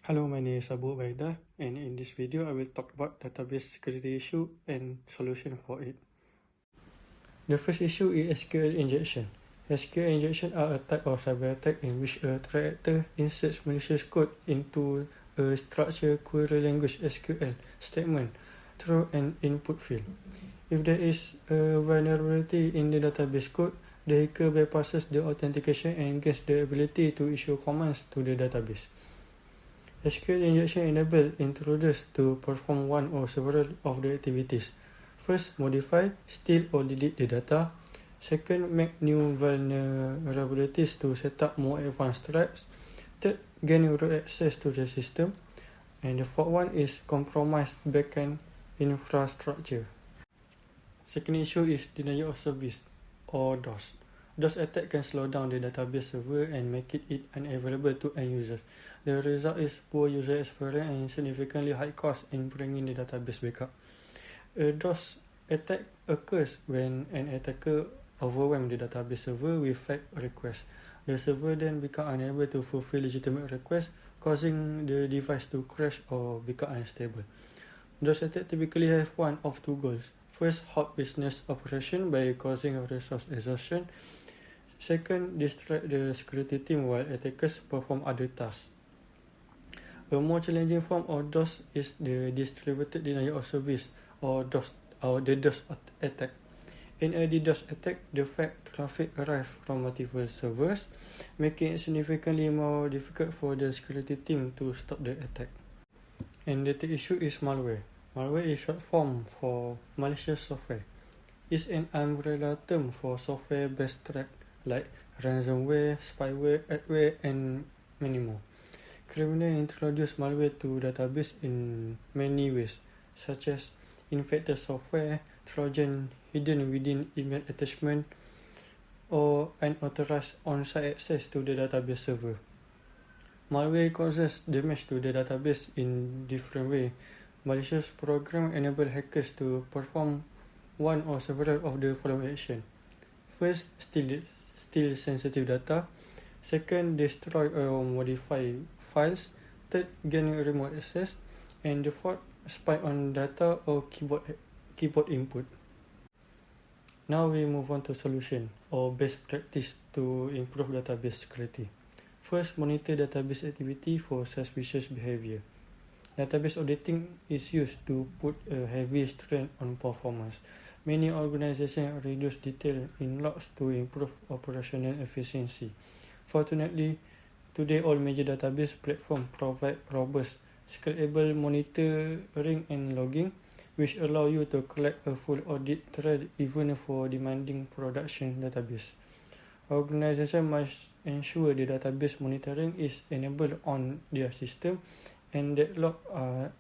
Hello, my name is Abu Baida, and in this video I will talk about database security issue and solution for it. The first issue is SQL injection. SQL injection are a type of cyber attack in which a threat actor inserts malicious code into a structured query language SQL statement through an input field. If there is a vulnerability in the database code, the hacker bypasses the authentication and gains the ability to issue commands to the database. SQL injection enables intruders to perform one or several of the activities. First, modify, steal or delete the data. Second, make new vulnerabilities to set up more advanced threats. Third, gain root access to the system. And the fourth one is compromise backend infrastructure. Second issue is denial of service or DOS. DOS attack can slow down the database server and make it unavailable to end users. The result is poor user experience and significantly high cost in bringing the database back up. A DOS attack occurs when an attacker overwhelms the database server with fake requests. The server then becomes unable to fulfill legitimate requests, causing the device to crash or become unstable. DOS attack typically have one of two goals. First, halt business operation by causing resource exhaustion. Second, distract the security team while attackers perform other tasks. A more challenging form of DOS is the distributed denial of service or the DOS attack. In a DDoS attack, the fake traffic arrives from multiple servers, making it significantly more difficult for the security team to stop the attack. And the third issue is malware. Malware is short form for malicious software. It's an umbrella term for software-based threats like ransomware, spyware, adware, and many more. Criminals introduce malware to database in many ways, such as infected software, Trojan hidden within email attachment, or unauthorized on-site access to the database server. Malware causes damage to the database in different ways. Malicious programs enable hackers to perform one or several of the following actions. First, steal sensitive data. Second, destroy or modify files. Third, gain remote access. And the fourth, spy on data or keyboard input. Now we move on to solution or best practice to improve database security. First, monitor database activity for suspicious behavior. Database auditing is used to put a heavy strain on performance. Many organizations reduce detail in logs to improve operational efficiency. Fortunately, today all major database platforms provide robust, scalable monitoring and logging, which allow you to collect a full audit trail even for demanding production database. Organizations must ensure the database monitoring is enabled on their system and that logs are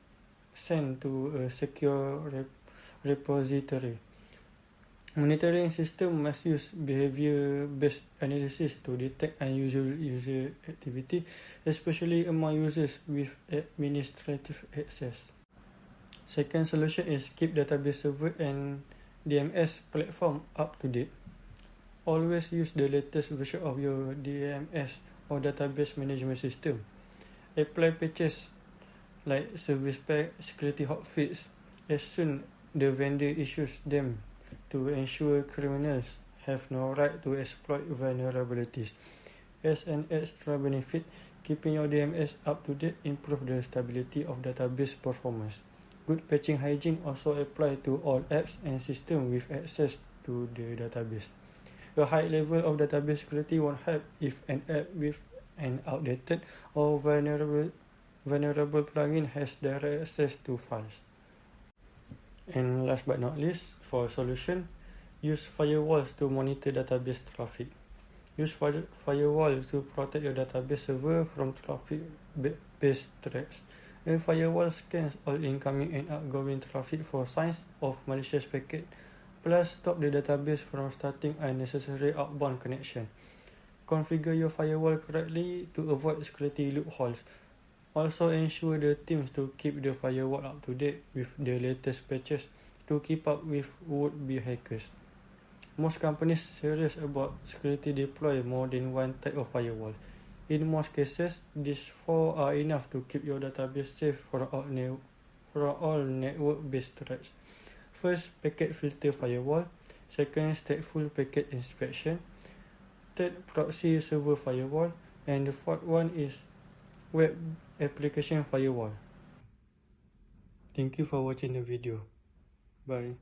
sent to a secure repository. Monitoring system must use behavior-based analysis to detect unusual user activity, especially among users with administrative access. Second solution is keep database server and DMS platform up to date. Always use the latest version of your DMS or database management system. Apply patches like service pack, security hotfix as soon the vendor issues them to ensure criminals have no right to exploit vulnerabilities. As an extra benefit, keeping your DMS up to date improves the stability of database performance. Good patching hygiene also applies to all apps and systems with access to the database. A high level of database security won't help if an app with an outdated or vulnerable plugin has direct access to files. And last but not least, for solution, use firewalls to monitor database traffic. Use firewalls to protect your database server from traffic-based threats. A firewall scans all incoming and outgoing traffic for signs of malicious packet, plus stop the database from starting unnecessary outbound connection. Configure your firewall correctly to avoid security loopholes. Also ensure the teams to keep the firewall up to date with the latest patches to keep up with would-be hackers. Most companies serious about security deploy more than one type of firewall. In most cases, these 4 are enough to keep your database safe from all network-based threats. First, packet filter firewall. Second, stateful packet inspection. Third, proxy server firewall. And the fourth one is web application firewall. Thank you for watching the video. Bye.